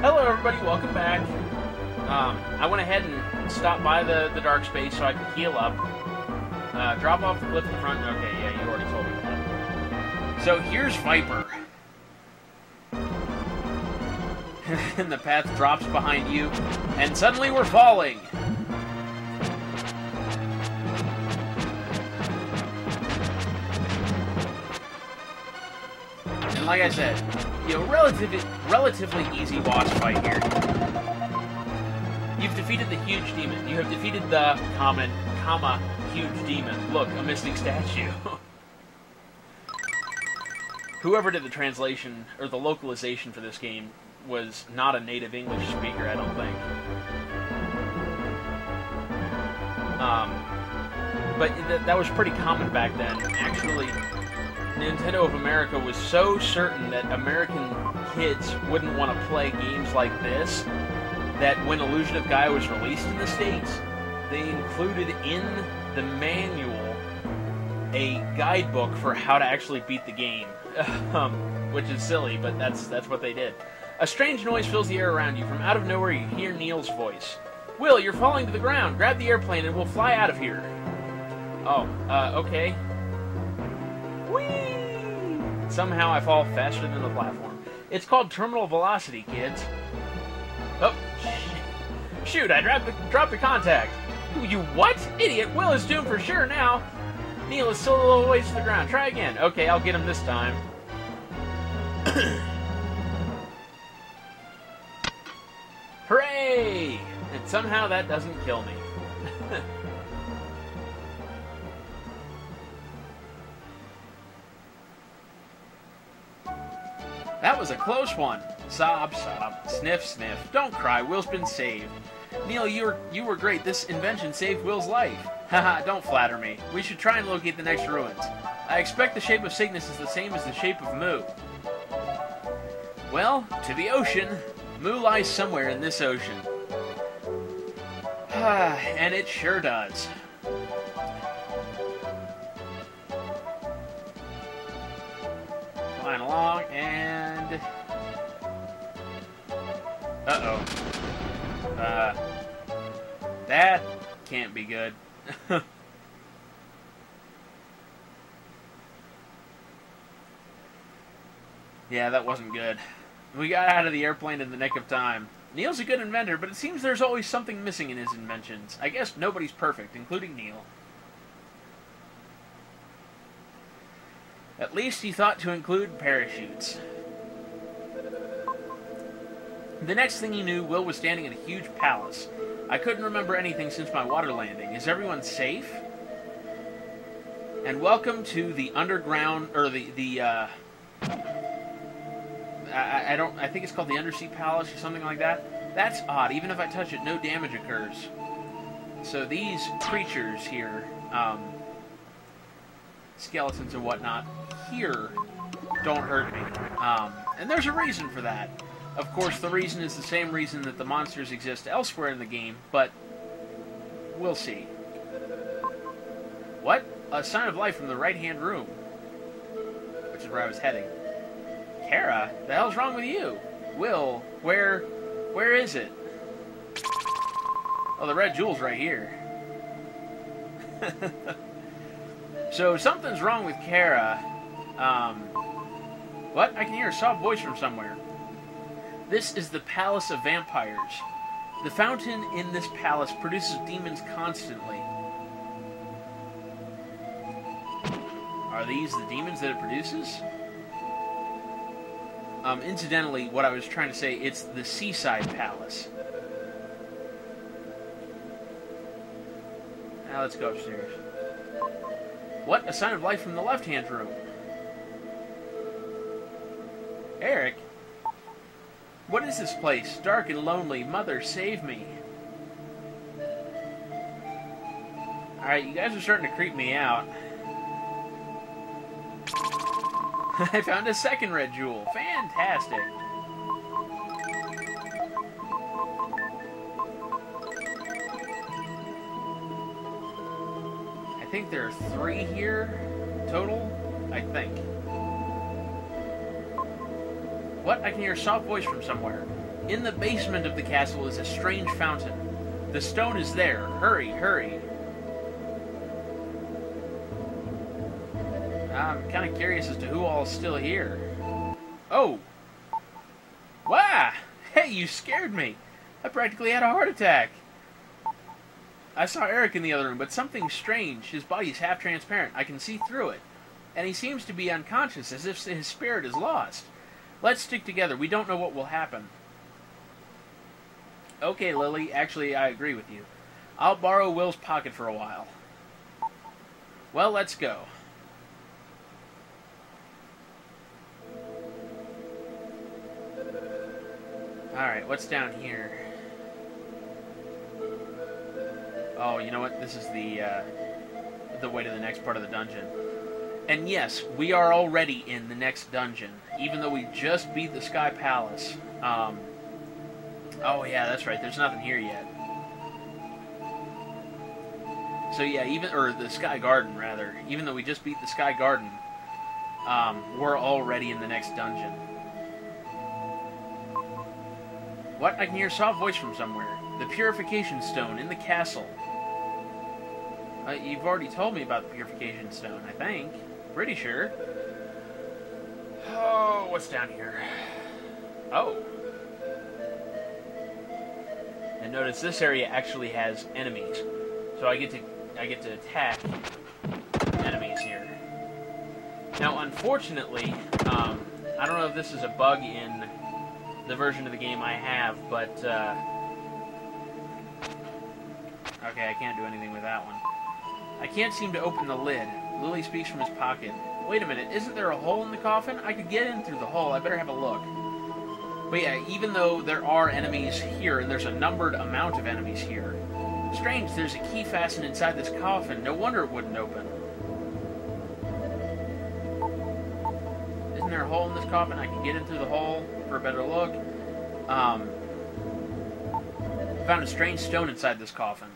Hello everybody, welcome back. I went ahead and stopped by the dark space so I could heal up. Drop off the cliff in front. Okay, yeah, you already told me that. So here's Viper. And the path drops behind you, and suddenly we're falling! And like I said, you know, relatively easy boss fight here. You've defeated the huge demon. You have defeated the huge demon. Look, a mystic statue. Whoever did the translation, or the localization for this game, was not a native English speaker, I don't think. But that was pretty common back then. Actually, Nintendo of America was so certain that American kids wouldn't want to play games like this that when Illusion of Gaia was released in the States, they included in the manual a guidebook for how to actually beat the game. Which is silly, but that's what they did. A strange noise fills the air around you. From out of nowhere, you hear Neil's voice. Will, you're falling to the ground. Grab the airplane and we'll fly out of here. Oh, okay. Whee! Somehow I fall faster than the platform. It's called terminal velocity, kids. Oh, shoot, I dropped the contact. You what? Idiot, Will is doomed for sure now. Neil is still a little ways to the ground. Try again. Okay, I'll get him this time. Hooray! And somehow that doesn't kill me. That was a close one. Sob, sob. Sniff, sniff. Don't cry. Will's been saved. Neil, you were great. This invention saved Will's life. Haha, don't flatter me. We should try and locate the next ruins. I expect the shape of Cygnus is the same as the shape of Mu. Well, to the ocean. Mu lies somewhere in this ocean. And it sure does. Flying along, and... Uh-oh. That can't be good. Yeah, that wasn't good. We got out of the airplane in the nick of time. Neil's a good inventor, but it seems there's always something missing in his inventions. I guess nobody's perfect, including Neil. At least he thought to include parachutes. The next thing he knew, Will was standing in a huge palace. I couldn't remember anything since my water landing. Is everyone safe? And welcome to the underground, or I think it's called the Undersea Palace or something like that. That's odd. Even if I touch it, no damage occurs. So these creatures here, skeletons and whatnot, here don't hurt me. And there's a reason for that. Of course, the reason is the same reason that the monsters exist elsewhere in the game, but we'll see. What? A sign of life from the right-hand room. Which is where I was heading. Kara, the hell's wrong with you? Will, where is it? Oh, the red jewel's right here. So, something's wrong with Kara. What? I can hear a soft voice from somewhere. This is the Palace of Vampires. The fountain in this palace produces demons constantly. Are these the demons that it produces? Incidentally, what I was trying to say, it's the Seaside Palace. Now let's go upstairs. What? A sign of life from the left-hand room. Eric? What is this place? Dark and lonely. Mother, save me. Alright, you guys are starting to creep me out. I found a second red jewel. Fantastic. I think there are 3 here total. I think. What? I can hear a soft voice from somewhere. In the basement of the castle is a strange fountain. The stone is there. Hurry, hurry. I'm kind of curious as to who all is still here. Oh! Wow! Hey, you scared me! I practically had a heart attack. I saw Eric in the other room, but something strange. His body's half transparent. I can see through it. And he seems to be unconscious, as if his spirit is lost. Let's stick together. We don't know what will happen. Okay, Lily. Actually, I agree with you. I'll borrow Will's pocket for a while. Well, let's go. Alright, what's down here? Oh, you know what? This is the way to the next part of the dungeon. And yes, we are already in the next dungeon, even though we just beat the Sky Palace. Oh yeah, that's right, there's nothing here yet. So yeah, or the Sky Garden, rather. Even though we just beat the Sky Garden, we're already in the next dungeon. What? I can hear a soft voice from somewhere. The Purification Stone in the castle. You've already told me about the Purification Stone, I think. Pretty sure. Oh, what's down here? Oh. And notice this area actually has enemies. So I get to attack enemies here. Now, unfortunately, I don't know if this is a bug in the version of the game I have, but okay, I can't do anything with that one. I can't seem to open the lid. Lily speaks from his pocket. Wait a minute, isn't there a hole in the coffin? I could get in through the hole. I better have a look. But yeah, even though there are enemies here, and there's a numbered amount of enemies here, strange, there's a key fastened inside this coffin. No wonder it wouldn't open. Isn't there a hole in this coffin? I can get in through the hole for a better look. Found a strange stone inside this coffin.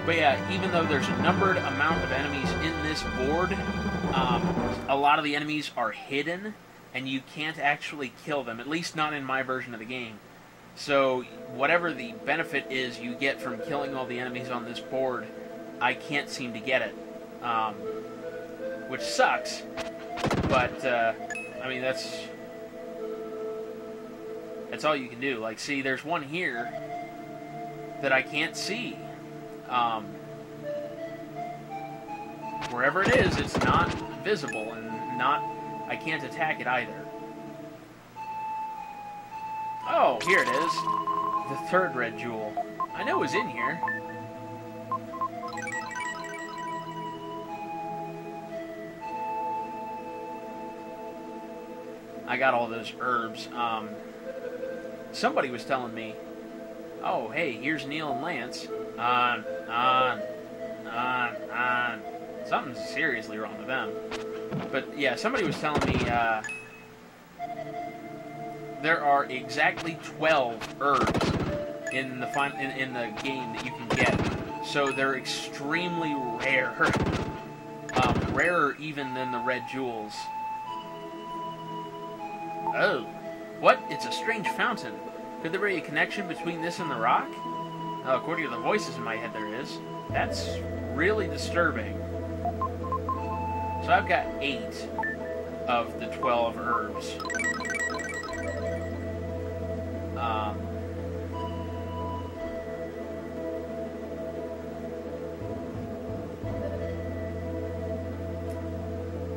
But yeah, even though there's a numbered amount of enemies in this board, a lot of the enemies are hidden, and you can't actually kill them, at least not in my version of the game. So whatever the benefit is you get from killing all the enemies on this board, I can't seem to get it. Which sucks, but I mean, that's all you can do. Like, see, there's one here that I can't see. Wherever it is, it's not visible, and I can't attack it either. Oh, here it is. The third red jewel. I know it was in here. I got all those herbs. Somebody was telling me, oh, hey, here's Neil and Lance. Something's seriously wrong with them. But yeah, somebody was telling me there are exactly 12 herbs in the game that you can get. So they're extremely rare. Rarer even than the red jewels. Oh. What? It's a strange fountain. Could there be a connection between this and the rock? According to the voices in my head, there is. That's really disturbing. So I've got 8 of the 12 herbs.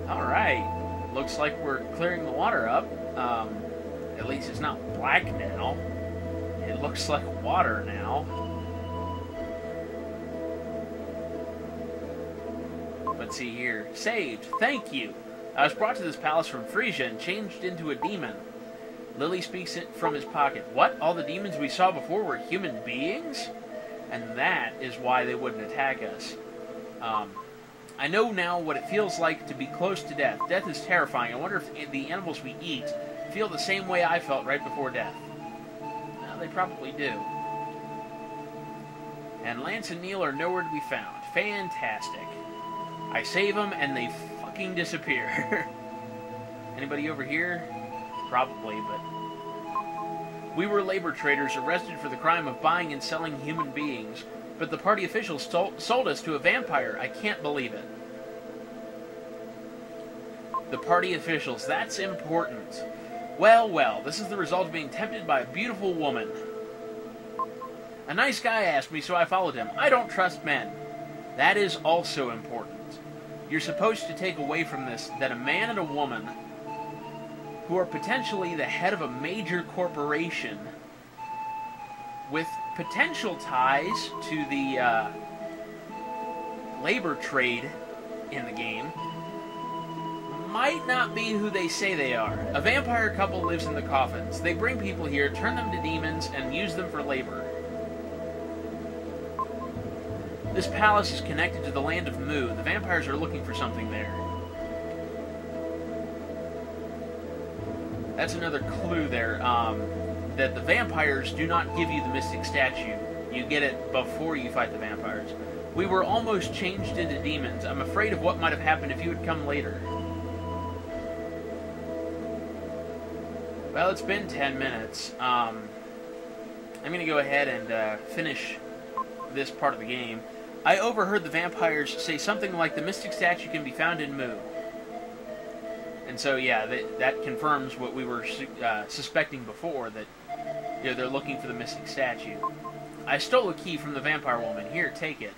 Alright. Looks like we're clearing the water up. At least it's not black now. It looks like water now. Let's see here. Saved. Thank you. I was brought to this palace from Frisia and changed into a demon. Lily speaks it from his pocket. What? All the demons we saw before were human beings? And that is why they wouldn't attack us. I know now what it feels like to be close to death. Death is terrifying. I wonder if the animals we eat feel the same way I felt right before death. Well, they probably do. And Lance and Neil are nowhere to be found. Fantastic. I save them and they fucking disappear. Anybody over here? Probably, but We were labor traders arrested for the crime of buying and selling human beings, but the party officials sold us to a vampire. I can't believe it. The party officials, that's important. Well, well, this is the result of being tempted by a beautiful woman. A nice guy asked me, so I followed him. I don't trust men. That is also important. You're supposed to take away from this that a man and a woman who are potentially the head of a major corporation with potential ties to the labor trade in the game might not be who they say they are. A vampire couple lives in the coffins. They bring people here, turn them to demons, and use them for labor. This palace is connected to the land of Mu. The vampires are looking for something there. That's another clue there, that the vampires do not give you the mystic statue. You get it before you fight the vampires. We were almost changed into demons. I'm afraid of what might have happened if you had come later. Well, it's been 10 minutes. I'm going to go ahead and finish this part of the game. I overheard the vampires say something like the mystic statue can be found in Mu. And so, yeah, that confirms what we were suspecting before, that they're looking for the mystic statue. I stole a key from the vampire woman. Here, take it.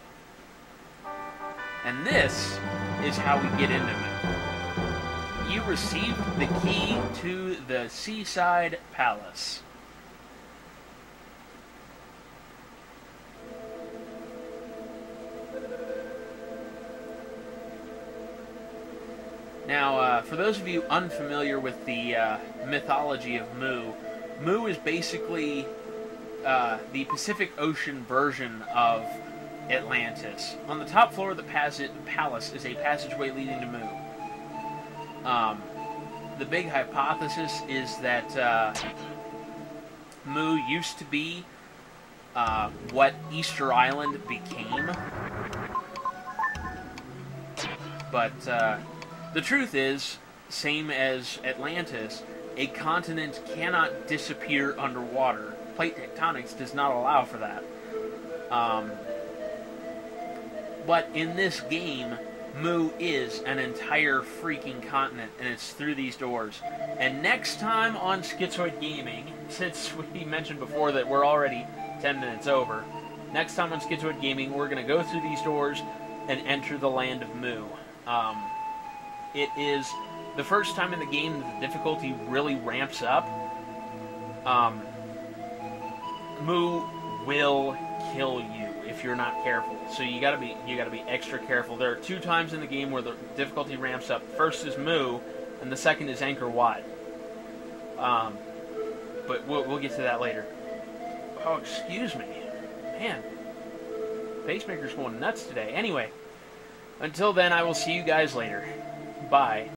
And this is how we get into Mu. You received the key to the Seaside Palace. Now, for those of you unfamiliar with the mythology of Mu, Mu is basically the Pacific Ocean version of Atlantis. On the top floor of the palace is a passageway leading to Mu. The big hypothesis is that Mu used to be what Easter Island became. But the truth is, same as Atlantis, a continent cannot disappear underwater. Plate tectonics does not allow for that. But in this game, Mu is an entire freaking continent, and it's through these doors. And next time on Schizoid Gaming, since we mentioned before that we're already 10 minutes over, next time on Schizoid Gaming, we're going to go through these doors and enter the land of Mu. It is the first time in the game that the difficulty really ramps up. Mu will kill you if you're not careful. So you gotta be extra careful. There are 2 times in the game where the difficulty ramps up. First is Mu, and the second is Angkor Wat. But we'll get to that later. Oh, excuse me, man. Pacemaker's going nuts today. Anyway, until then, I will see you guys later. Bye.